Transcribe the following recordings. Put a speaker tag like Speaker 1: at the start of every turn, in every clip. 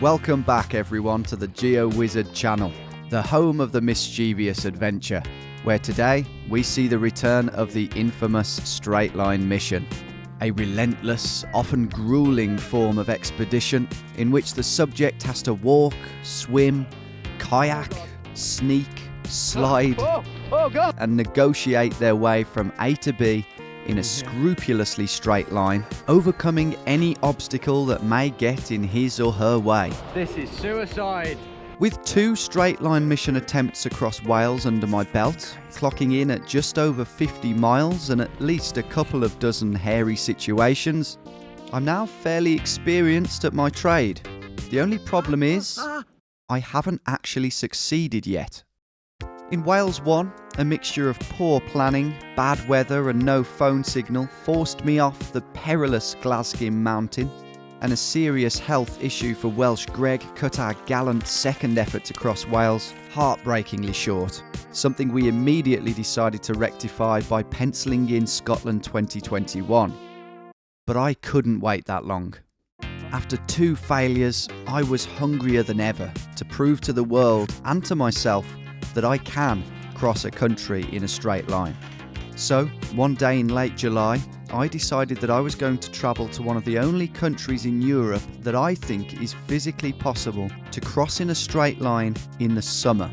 Speaker 1: Welcome back everyone to the GeoWizard channel, the home of the mischievous adventure, where today we see the return of the infamous straight line mission. A relentless, often grueling form of expedition in which the subject has to walk, swim, kayak, sneak, slide, and negotiate their way from A to B in a scrupulously straight line, overcoming any obstacle that may get in his or her way.
Speaker 2: This is suicide.
Speaker 1: With 2 straight line mission attempts across Wales under my belt, clocking in at just over 50 miles and at least a couple of dozen hairy situations, I'm now fairly experienced at my trade. The only problem is, I haven't actually succeeded yet. In Wales 1, a mixture of poor planning, bad weather and no phone signal forced me off the perilous Glasgow mountain, and a serious health issue for Welsh Greg cut our gallant second effort to cross Wales heartbreakingly short, something we immediately decided to rectify by penciling in Scotland 2021. But I couldn't wait that long. After 2 failures, I was hungrier than ever to prove to the world and to myself that I can cross a country in a straight line. So, one day in late July, I decided that I was going to travel to one of the only countries in Europe that I think is physically possible to cross in a straight line in the summer.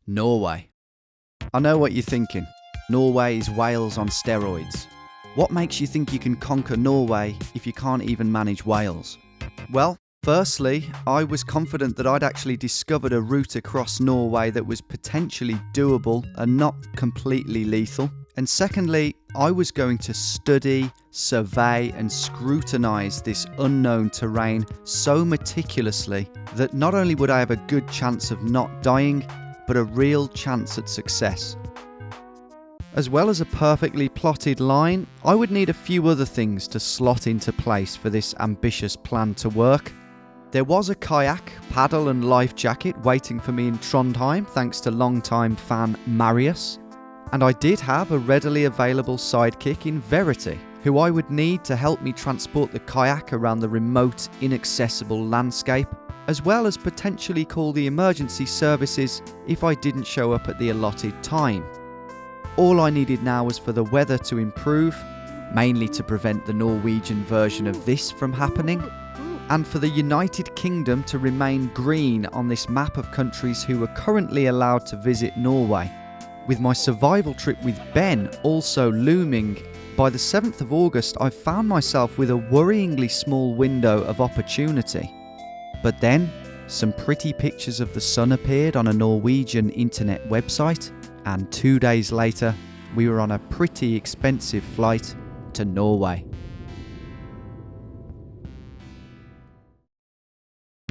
Speaker 1: Norway. I know what you're thinking. Norway is Wales on steroids. What makes you think you can conquer Norway if you can't even manage Wales? Well, firstly, I was confident that I'd actually discovered a route across Norway that was potentially doable and not completely lethal. And secondly, I was going to study, survey and scrutinise this unknown terrain so meticulously that not only would I have a good chance of not dying, but a real chance at success. As well as a perfectly plotted line, I would need a few other things to slot into place for this ambitious plan to work. There was a kayak, paddle and life jacket waiting for me in Trondheim thanks to longtime fan Marius. And I did have a readily available sidekick in Verity, who I would need to help me transport the kayak around the remote, inaccessible landscape, as well as potentially call the emergency services if I didn't show up at the allotted time. All I needed now was for the weather to improve, mainly to prevent the Norwegian version of this from happening, and for the United Kingdom to remain green on this map of countries who are currently allowed to visit Norway. With my survival trip with Ben also looming, by the 7th of August I found myself with a worryingly small window of opportunity. But then, some pretty pictures of the sun appeared on a Norwegian internet website, and 2 days later, we were on a pretty expensive flight to Norway.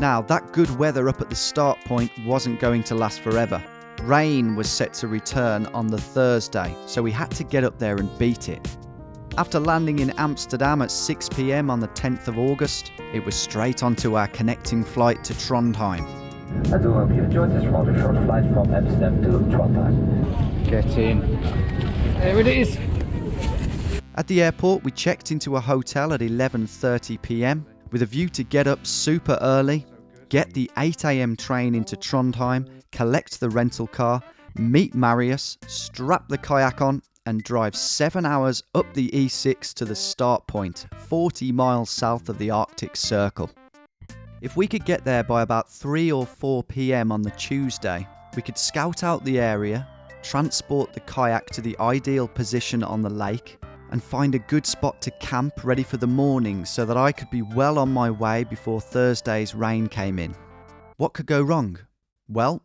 Speaker 1: Now, that good weather up at the start point wasn't going to last forever. Rain was set to return on the Thursday, so we had to get up there and beat it. After landing in Amsterdam at 6 p.m. on the 10th of August, it was straight onto our connecting flight to Trondheim.
Speaker 3: I do hope you enjoyed this rather short flight from Amsterdam to Trondheim.
Speaker 2: Get in. There it is.
Speaker 1: At the airport, we checked into a hotel at 11:30 p.m. with a view to get up super early, get the 8 a.m. train into Trondheim, collect the rental car, meet Marius, strap the kayak on, and drive 7 hours up the E6 to the start point, 40 miles south of the Arctic Circle. If we could get there by about 3 or 4 p.m. on the Tuesday, we could scout out the area, transport the kayak to the ideal position on the lake, and find a good spot to camp ready for the morning so that I could be well on my way before Thursday's rain came in. What could go wrong? Well,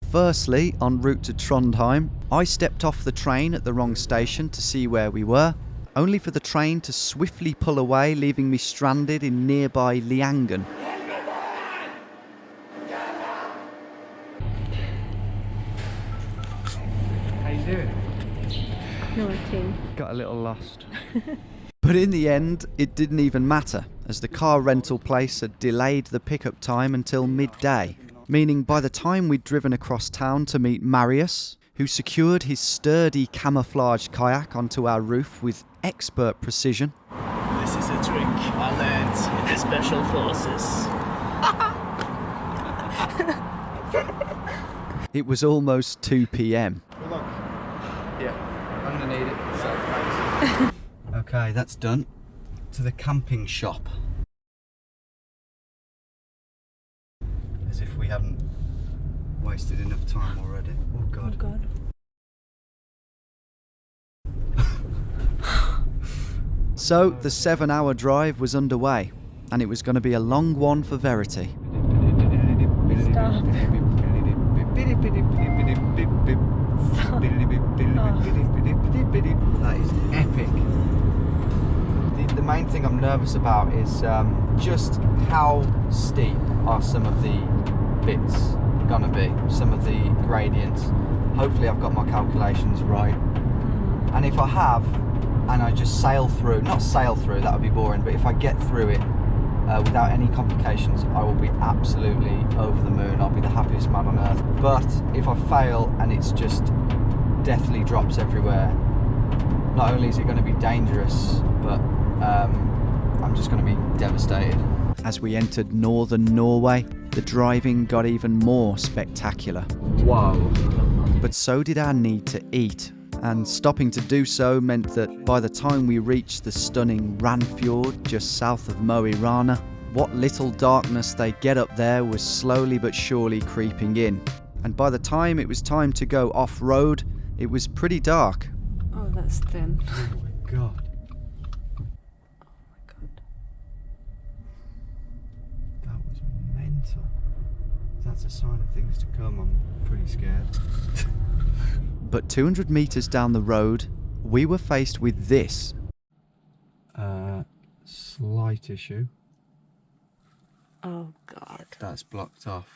Speaker 1: firstly, en route to Trondheim, I stepped off the train at the wrong station to see where we were, only for the train to swiftly pull away, leaving me stranded in nearby Liangen.
Speaker 2: How you doing?
Speaker 1: Got a little lost. But in the end, it didn't even matter, as the car rental place had delayed the pickup time until midday, meaning by the time we'd driven across town to meet Marius, who secured his sturdy camouflage kayak onto our roof with expert precision.
Speaker 4: This is a trick I learned in the Special Forces.
Speaker 1: It was almost 2 p.m.
Speaker 2: Good luck. Yeah, I'm gonna need it. So thanks.
Speaker 1: Okay, that's done. To the camping shop. As if we haven't wasted enough time already. Oh God.
Speaker 4: Oh God.
Speaker 1: So the 7-hour drive was underway, and it was going to be a long one for Verity.
Speaker 4: Stop.
Speaker 1: That is epic. The main thing I'm nervous about is just how steep are some of the bits gonna be, some of the gradients. Hopefully I've got my calculations right. And if I have, and I just sail through, not sail through, that would be boring, but if I get through it without any complications, I will be absolutely over the moon. I'll be the happiest man on earth. But if I fail and it's just deathly drops everywhere, not only is it going to be dangerous, but I'm just going to be devastated. As we entered northern Norway, the driving got even more spectacular.
Speaker 2: Wow.
Speaker 1: But so did our need to eat. And stopping to do so meant that by the time we reached the stunning Ranfjord just south of Mo i Rana, what little darkness they get up there was slowly but surely creeping in. And by the time it was time to go off-road, it was pretty dark.
Speaker 4: Oh, that's thin.
Speaker 1: Oh my God.
Speaker 4: Oh my God.
Speaker 1: That was mental. If that's a sign of things to come, I'm pretty scared. But 200 metres down the road, we were faced with this. Slight issue.
Speaker 4: Oh God.
Speaker 1: That's blocked off.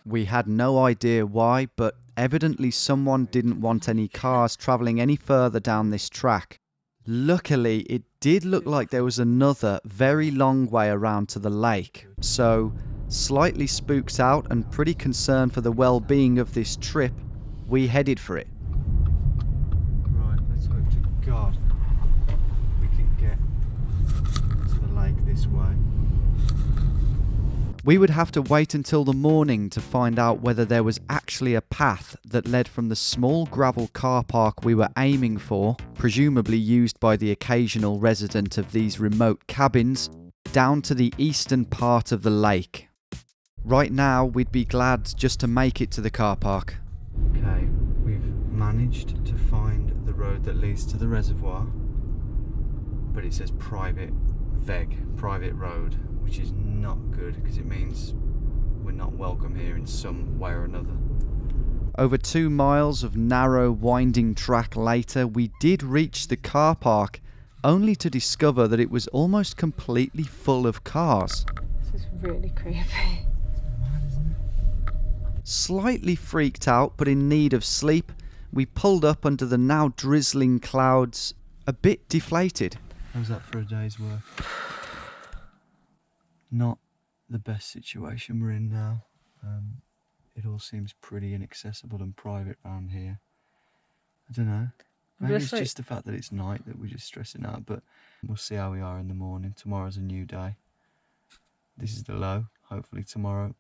Speaker 1: We had no idea why, but evidently someone didn't want any cars travelling any further down this track. Luckily, it did look like there was another very long way around to the lake. So, slightly spooked out and pretty concerned for the well-being of this trip, we headed for it. Right, let's hope to God we can get to the lake this way. We would have to wait until the morning to find out whether there was actually a path that led from the small gravel car park we were aiming for, presumably used by the occasional resident of these remote cabins, down to the eastern part of the lake. Right now, we'd be glad just to make it to the car park. Okay, we've managed to find the road that leads to the reservoir, but it says private road, which is not good because it means we're not welcome here in some way or another. Over 2 miles of narrow, winding track later, we did reach the car park, only to discover that it was almost completely full of cars.
Speaker 4: This is really creepy.
Speaker 1: Slightly freaked out but in need of sleep, we pulled up under the now drizzling clouds, a bit deflated. How's that for a day's work? Not the best situation we're in now. It all seems pretty inaccessible and private around here. I don't know. Maybe it's just the fact that it's night that we're just stressing out, but we'll see how we are in the morning. Tomorrow's a new day. This is the low. Hopefully tomorrow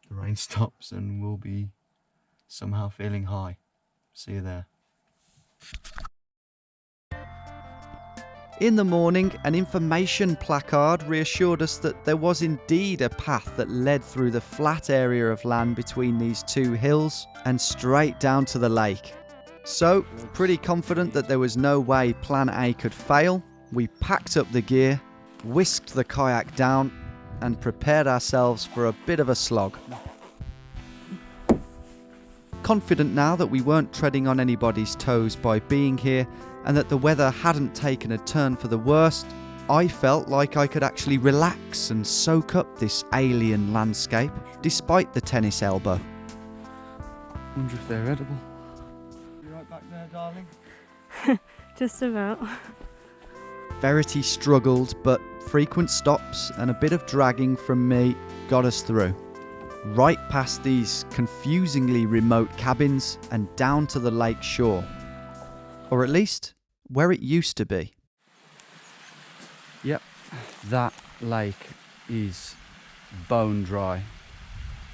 Speaker 1: the rain stops and we'll be somehow feeling high. See you there. In the morning, an information placard reassured us that there was indeed a path that led through the flat area of land between these two hills and straight down to the lake. So, pretty confident that there was no way plan A could fail, we packed up the gear, whisked the kayak down and prepared ourselves for a bit of a slog. Confident now that we weren't treading on anybody's toes by being here and that the weather hadn't taken a turn for the worst, I felt like I could actually relax and soak up this alien landscape despite the tennis elbow. Wonder if they're edible. You right back there, darling?
Speaker 4: Just about.
Speaker 1: Verity struggled, but frequent stops and a bit of dragging from me got us through. Right past these confusingly remote cabins and down to the lake shore. Or at least, where it used to be.
Speaker 2: Yep, that lake is bone dry.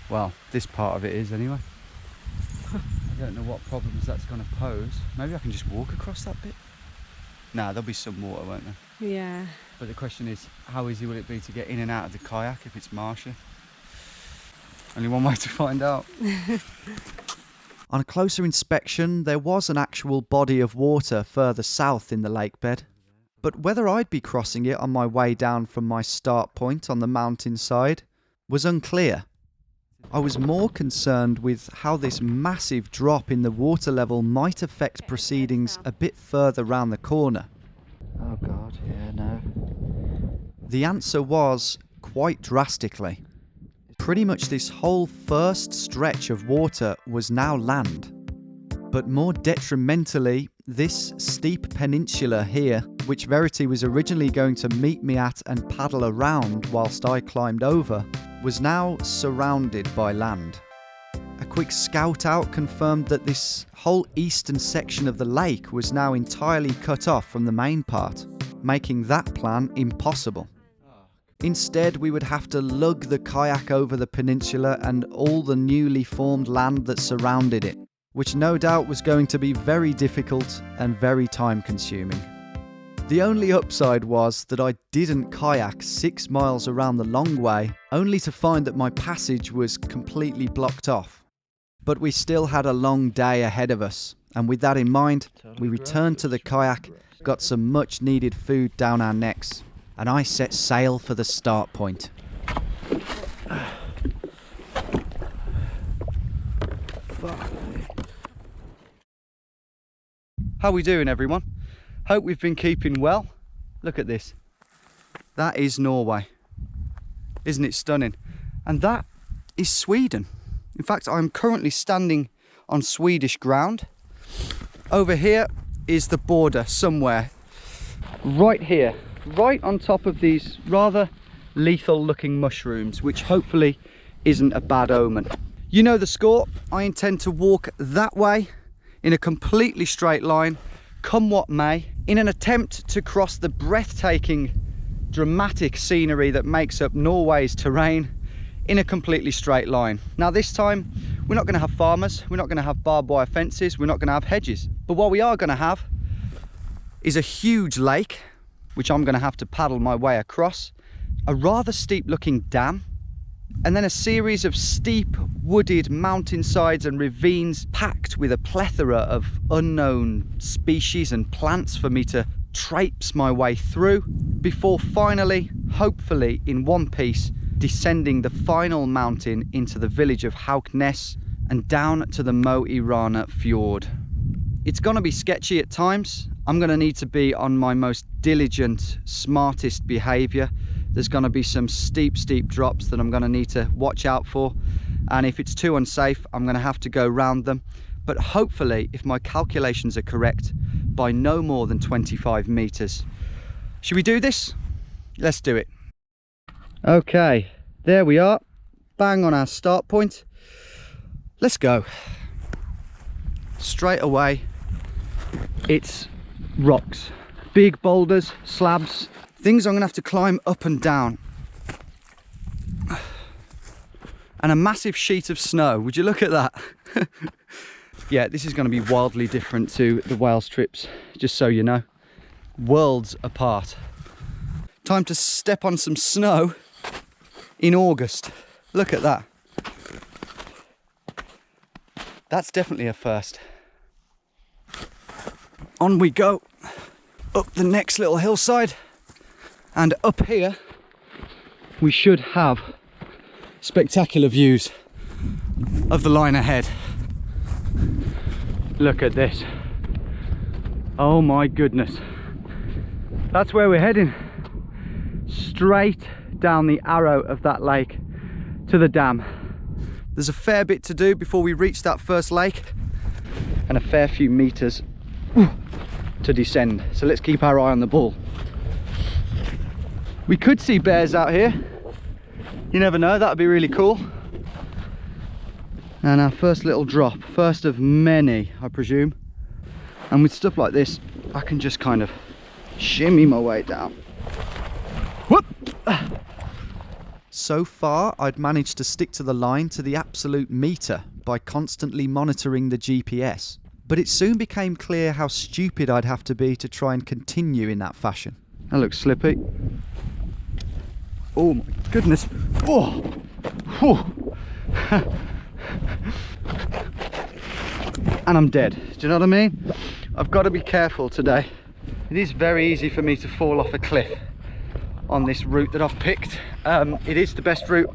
Speaker 1: Well, this part of it is anyway. I don't know what problems that's going to pose. Maybe I can just walk across that bit? Nah, there'll be some water, won't there?
Speaker 4: Yeah.
Speaker 1: But the question is, how easy will it be to get in and out of the kayak if it's marshy? Only one way to find out. On a closer inspection, there was an actual body of water further south in the lake bed. But whether I'd be crossing it on my way down from my start point on the mountainside was unclear. I was more concerned with how this massive drop in the water level might affect proceedings a bit further round the corner. Oh God, yeah, no. The answer was quite drastically. Pretty much this whole first stretch of water was now land. But more detrimentally, this steep peninsula here, which Verity was originally going to meet me at and paddle around whilst I climbed over, was now surrounded by land. A quick scout out confirmed that this whole eastern section of the lake was now entirely cut off from the main part, making that plan impossible. Instead, we would have to lug the kayak over the peninsula and all the newly formed land that surrounded it, which no doubt was going to be very difficult and very time-consuming. The only upside was that I didn't kayak 6 miles around the long way, only to find that my passage was completely blocked off. But we still had a long day ahead of us, and with that in mind, we returned to the kayak, got some much-needed food down our necks, and I set sail for the start point. How we doing, everyone? Hope we've been keeping well. Look at this. That is Norway. Isn't it stunning? And that is Sweden. In fact, I'm currently standing on Swedish ground. Over here is the border somewhere. Right here. Right on top of these rather lethal looking mushrooms, which hopefully isn't a bad omen. You know the score. I intend to walk that way in a completely straight line, come what may, in an attempt to cross the breathtaking, dramatic scenery that makes up Norway's terrain in a completely straight line. Now this time, we're not going to have farmers, we're not going to have barbed wire fences, we're not going to have hedges. But what we are going to have is a huge lake, which I'm going to have to paddle my way across, a rather steep looking dam, and then a series of steep wooded mountainsides and ravines packed with a plethora of unknown species and plants for me to traipse my way through before finally, hopefully in one piece, descending the final mountain into the village of Mountainous and down to the Mo i Rana fjord. It's going to be sketchy at times. I'm going to need to be on my most diligent, smartest behaviour. There's going to be some steep drops that I'm going to need to watch out for, and if it's too unsafe, I'm going to have to go round them. But hopefully, if my calculations are correct, by no more than 25 meters. Should we do this? Let's do it. Okay, there we are, bang on our start point. Let's go. Straight away, it's rocks, big boulders, slabs, things I'm gonna have to climb up and down, and a massive sheet of snow. Would you look at that? Yeah, this is going to be wildly different to the Wales trips, just so you know. Worlds apart. Time to step on some snow in August. Look at that. That's definitely a first. On we go, up the next little hillside, and up here we should have spectacular views of the line ahead. Look at this. Oh my goodness. That's where we're heading. Straight down the arrow of that lake to the dam. There's a fair bit to do before we reach that first lake, and a fair few meters to descend. So let's keep our eye on the ball. We could see bears out here. You never know, that'd be really cool. And our first little drop, first of many, I presume. And with stuff like this, I can just kind of shimmy my way down. Whoop! So far, I'd managed to stick to the line to the absolute meter by constantly monitoring the GPS. But it soon became clear how stupid I'd have to be to try and continue in that fashion. That looks slippy. Oh my goodness. Oh! Whew. And I'm dead. Do you know what I mean? I've got to be careful today. It is very easy for me to fall off a cliff on this route that I've picked. It is the best route,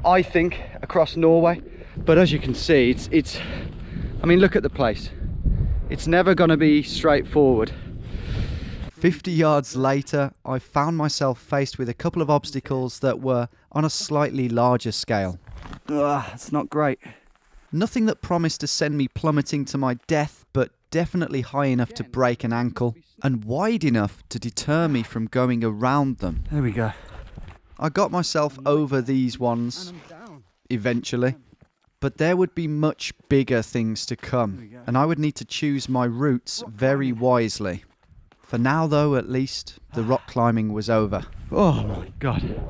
Speaker 1: I think, across Norway. But as you can see, I mean, look at the place. It's never going to be straightforward. 50 yards later, I found myself faced with a couple of obstacles that were on a slightly larger scale. It's not great. Nothing that promised to send me plummeting to my death, but definitely high enough to break an ankle and wide enough to deter me from going around them. There we go. I got myself over these ones eventually, but there would be much bigger things to come, and I would need to choose my routes very wisely. For now though, at least, the rock climbing was over. Oh my god.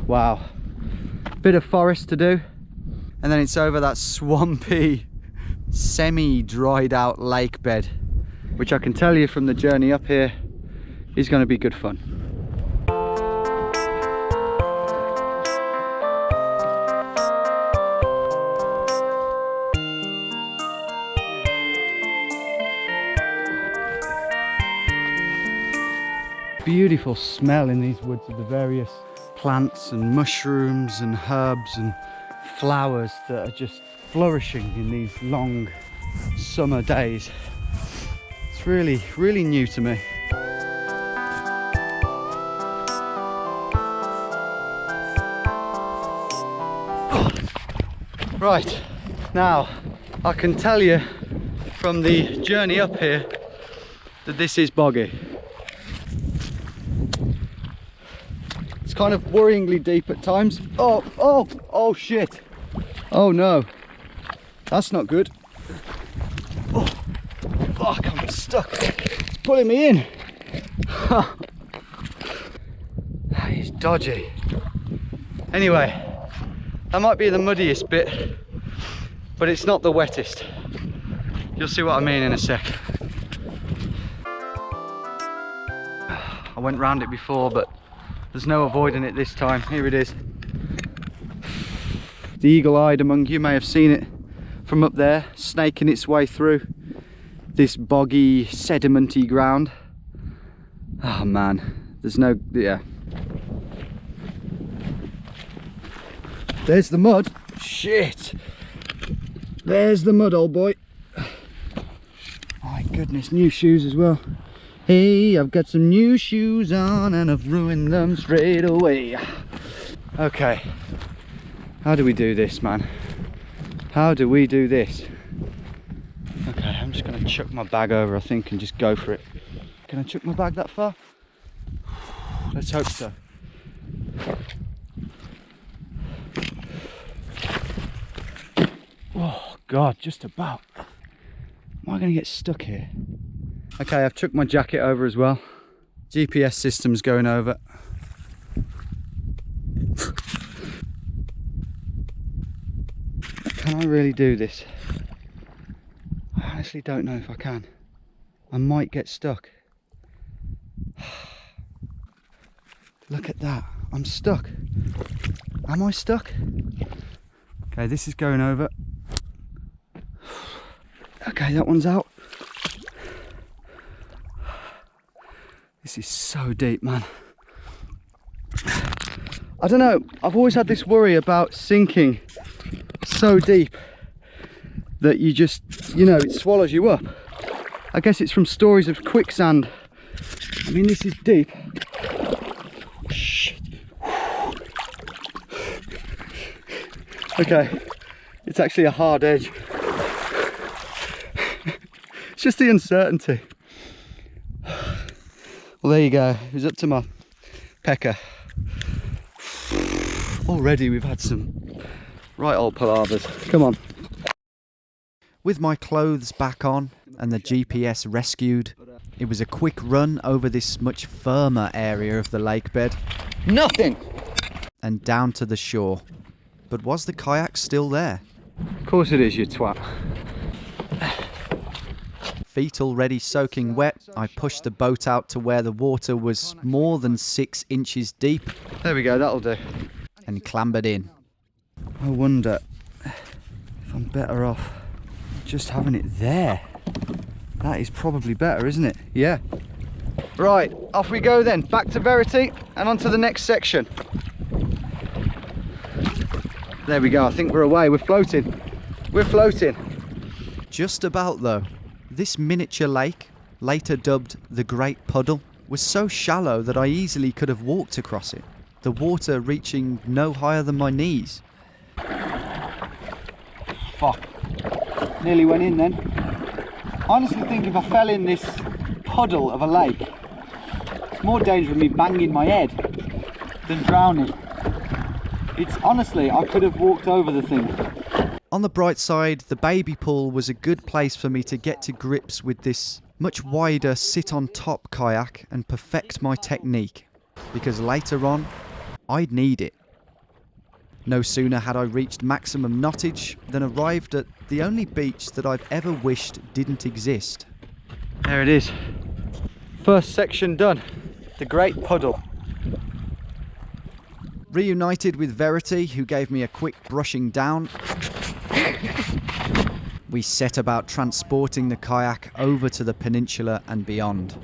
Speaker 1: Wow. Bit of forest to do, and then it's over that swampy, semi-dried out lake bed, which I can tell you from the journey up here is going to be good fun. Beautiful smell in these woods of the various plants and mushrooms and herbs and flowers that are just flourishing in these long summer days. It's really, really new to me. Right, now I can tell you from the journey up here that this is boggy. It's kind of worryingly deep at times. Oh shit. Oh no. That's not good. Oh, fuck, I'm stuck. It's pulling me in. That is dodgy. Anyway, that might be the muddiest bit, but it's not the wettest. You'll see what I mean in a sec. I went round it before, but there's no avoiding it this time. Here it is. The eagle-eyed among you may have seen it from up there, snaking its way through this boggy, sedimenty ground. Oh man, there's no, yeah. There's the mud. Shit. There's the mud, old boy. My goodness, new shoes as well. Hey, I've got some new shoes on and I've ruined them straight away. Okay, how do we do this, man? How do we do this? Okay, I'm just gonna chuck my bag over, I think, and just go for it. Can I chuck my bag that far? Let's hope so. Oh God, just about. Am I gonna get stuck here? Okay, I've chucked my jacket over as well. GPS system's going over. Can I really do this? I honestly don't know if I can. I might get stuck. Look at that, I'm stuck. Am I stuck? Okay, this is going over. Okay, that one's out. This is so deep, man. I don't know, I've always had this worry about sinking so deep that you just, you know, it swallows you up. I guess it's from stories of quicksand. I mean, this is deep. Shit. Okay, it's actually a hard edge. It's just the uncertainty. Well, there you go. It was up to my pecker. Already we've had some right old palavers. Come on. With my clothes back on and the GPS rescued, it was a quick run over this much firmer area of the lake bed. Nothing! and down to the shore. But was the kayak still there?
Speaker 2: Of course it is, you twat.
Speaker 1: Feet already soaking wet, I pushed the boat out to where the water was more than 6 inches deep
Speaker 2: There we go, that'll do.
Speaker 1: and clambered in.
Speaker 2: I wonder if I'm better off just having it there. That is probably better, isn't it? Yeah. Right, off we go then. Back to Verity and on to the next section. There we go, I think we're away. We're floating. We're floating.
Speaker 1: Just about though. This miniature lake, later dubbed the Great Puddle, was so shallow that I easily could have walked across it, the water reaching no higher than my knees.
Speaker 2: Fuck. Nearly went in then. I honestly think if I fell in this puddle of a lake, it's more dangerous me banging my head than drowning. It's honestly, I could have walked over the thing.
Speaker 1: On the bright side, the baby pool was a good place for me to get to grips with this much wider sit-on-top kayak and perfect my technique, because later on, I'd need it. No sooner had I reached maximum knottage than arrived at the only beach that I've ever wished didn't exist.
Speaker 2: There it is. First section done. The Great Puddle.
Speaker 1: Reunited with Verity, who gave me a quick brushing down, we set about transporting the kayak over to the peninsula and beyond.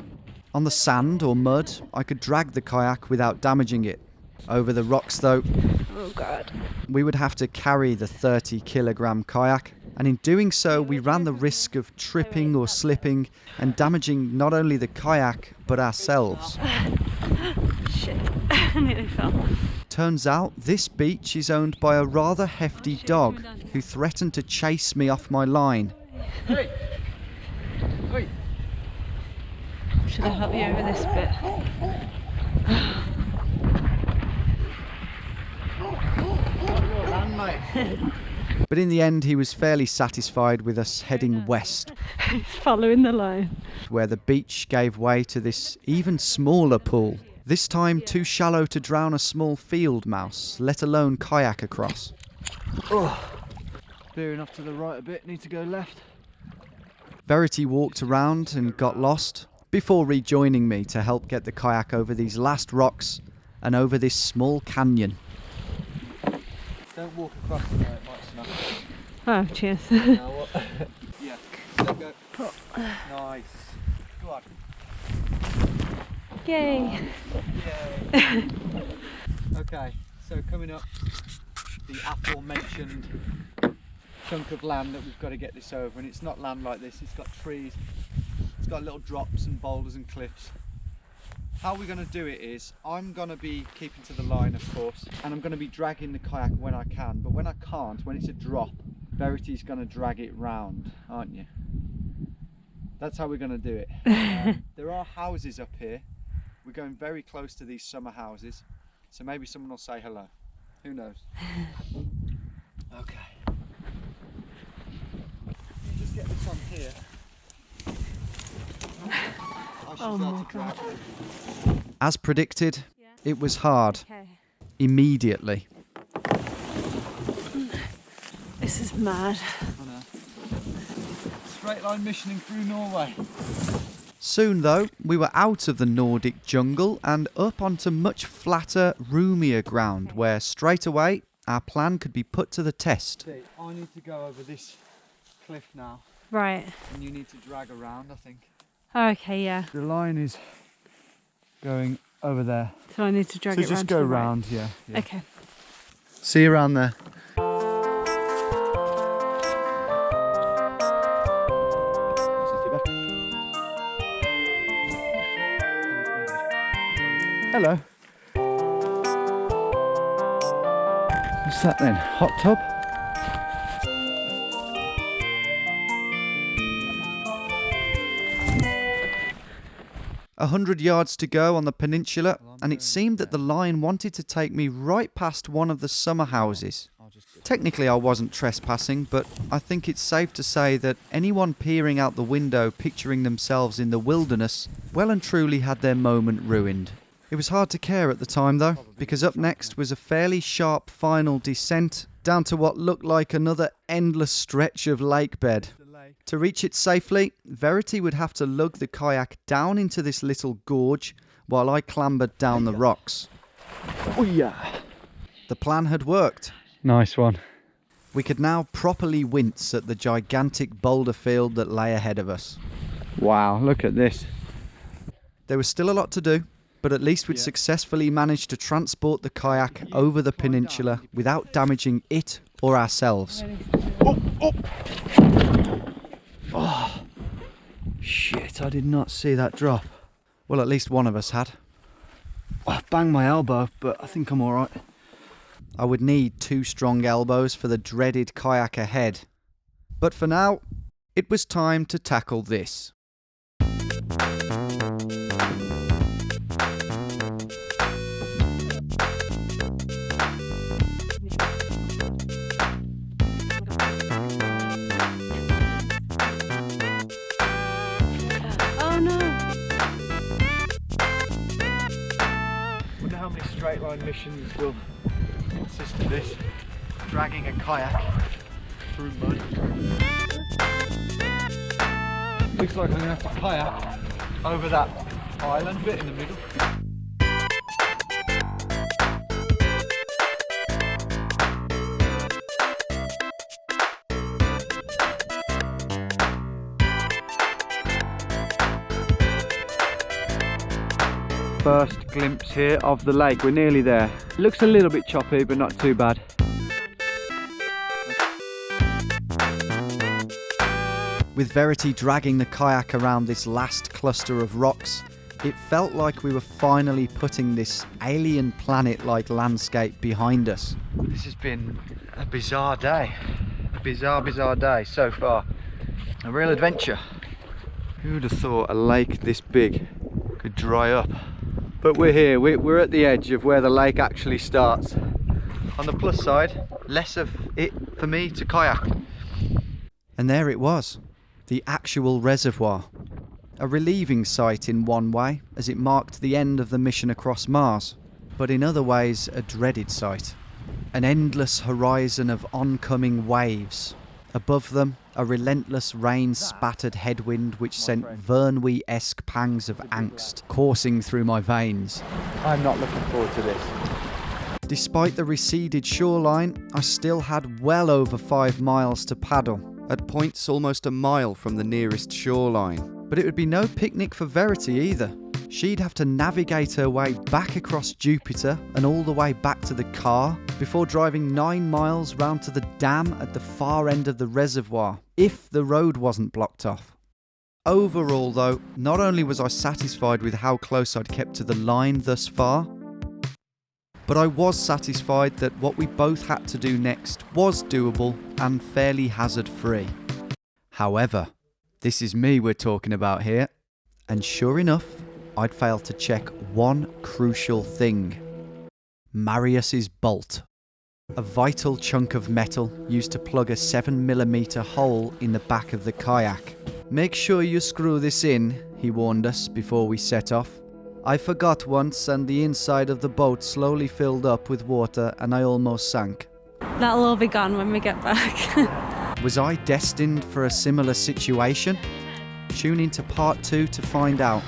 Speaker 1: On the sand or mud, I could drag the kayak without damaging it. Over the rocks though,
Speaker 4: Oh God.
Speaker 1: we would have to carry the 30-kilogram kayak, and in doing so we ran the risk of tripping or slipping and damaging not only the kayak but ourselves.
Speaker 4: Shit. I nearly fell.
Speaker 1: Turns out this beach is owned by a rather hefty dog who threatened to chase me off my line.
Speaker 2: Hey! Hey!
Speaker 4: Should I help you over this bit?
Speaker 1: But in the end he was fairly satisfied with us heading west,
Speaker 4: He's following the line.
Speaker 1: where the beach gave way to this even smaller pool. This time too shallow to drown a small field mouse, let alone kayak across.
Speaker 2: Oh. Veering off to the right a bit, need to go left.
Speaker 1: Verity walked around and got lost, before rejoining me to help get the kayak over these last rocks and over this small canyon.
Speaker 2: Don't walk across it, it might snap.
Speaker 4: Oh, cheers.
Speaker 2: Now what? Yeah, let go. Nice. Go on.
Speaker 4: Yay.
Speaker 2: Yay. Okay, so coming up, the aforementioned chunk of land that we've got to get this over, and it's not land like this, it's got trees, it's got little drops and boulders and cliffs. How we're going to do it is, I'm going to be keeping to the line of course, and I'm going to be dragging the kayak when I can, but when I can't, when it's a drop, Verity's going to drag it round, aren't you? That's how we're going to do it. There are houses up here. We're going very close to these summer houses, so maybe someone will say hello. Who knows? Okay. You just get this on here. I should be able to drag it.
Speaker 1: As predicted, it was hard,
Speaker 4: Okay.
Speaker 1: immediately.
Speaker 4: This is mad.
Speaker 2: I know. Straight line missioning through Norway.
Speaker 1: Soon though, we were out of the Nordic jungle and up onto much flatter, roomier ground where straight away our plan could be put to the test.
Speaker 2: See, I need to go over this cliff now,
Speaker 4: Right.
Speaker 2: and you need to drag around, I think.
Speaker 4: Okay, yeah.
Speaker 2: The line is going over there.
Speaker 4: So I need to drag
Speaker 2: So
Speaker 4: it
Speaker 2: just
Speaker 4: round
Speaker 2: go
Speaker 4: to the right.
Speaker 2: round, yeah.
Speaker 4: Okay.
Speaker 2: See you around there. Hello. What's that then? Hot tub?
Speaker 1: 100 yards to go on the peninsula, and it seemed that the line wanted to take me right past one of the summer houses. Technically I wasn't trespassing, but I think it's safe to say that anyone peering out the window picturing themselves in the wilderness well and truly had their moment ruined. It was hard to care at the time though, because up next was a fairly sharp final descent down to what looked like another endless stretch of lake bed. To reach it safely, Verity would have to lug the kayak down into this little gorge while I clambered down the rocks.
Speaker 2: Oh yeah.
Speaker 1: The plan had worked.
Speaker 2: Nice one.
Speaker 1: We could now properly wince at the gigantic boulder field that lay ahead of us.
Speaker 2: Wow, look at this.
Speaker 1: There was still a lot to do, but at least we'd successfully managed to transport the kayak over the peninsula without damaging it or ourselves.
Speaker 2: Oh, shit, I did not see that drop.
Speaker 1: Well, at least one of us had.
Speaker 2: I banged my elbow, but I think I'm alright.
Speaker 1: I would need 2 strong elbows for the dreaded kayak ahead. But for now, it was time to tackle this.
Speaker 4: Oh no!
Speaker 2: Wonder how many straight line missions will consist of this.
Speaker 1: Dragging a kayak
Speaker 2: Through mud. Looks like I'm going to have to kayak over that island bit in the middle. First glimpse here of the lake. We're nearly there. It looks a little bit choppy, but not too bad.
Speaker 1: With Verity dragging the kayak around this last cluster of rocks, it felt like we were finally putting this alien planet-like landscape behind us.
Speaker 2: This has been a bizarre day. A bizarre day so far. A real adventure. Who would have thought a lake this big could dry up? But we're here, we're at the edge of where the lake actually starts. On the plus side, less of it for me to kayak.
Speaker 1: And there it was, the actual reservoir. A relieving sight in one way, as it marked the end of the mission across Mars, but in other ways a dreaded sight. An endless horizon of oncoming waves. Above them, a relentless rain-spattered headwind which sent Vernwy-esque pangs of angst coursing through my veins.
Speaker 2: I'm not looking forward to this.
Speaker 1: Despite the receded shoreline, I still had well over 5 miles to paddle, at points almost a mile from the nearest shoreline. But it would be no picnic for Verity either. She'd have to navigate her way back across Jupiter and all the way back to the car before driving 9 miles round to the dam at the far end of the reservoir, if the road wasn't blocked off. Overall though, not only was I satisfied with how close I'd kept to the line thus far, but I was satisfied that what we both had to do next was doable and fairly hazard-free. However, this is me we're talking about here, and sure enough, I'd failed to check one crucial thing. Marius's bolt. A vital chunk of metal used to plug a 7mm hole in the back of the kayak. Make sure you screw this in, he warned us before we set off. I forgot once and the inside of the boat slowly filled up with water and I almost sank.
Speaker 4: That'll all be gone when we get back.
Speaker 1: Was I destined for a similar situation? Tune into part 2 to find out.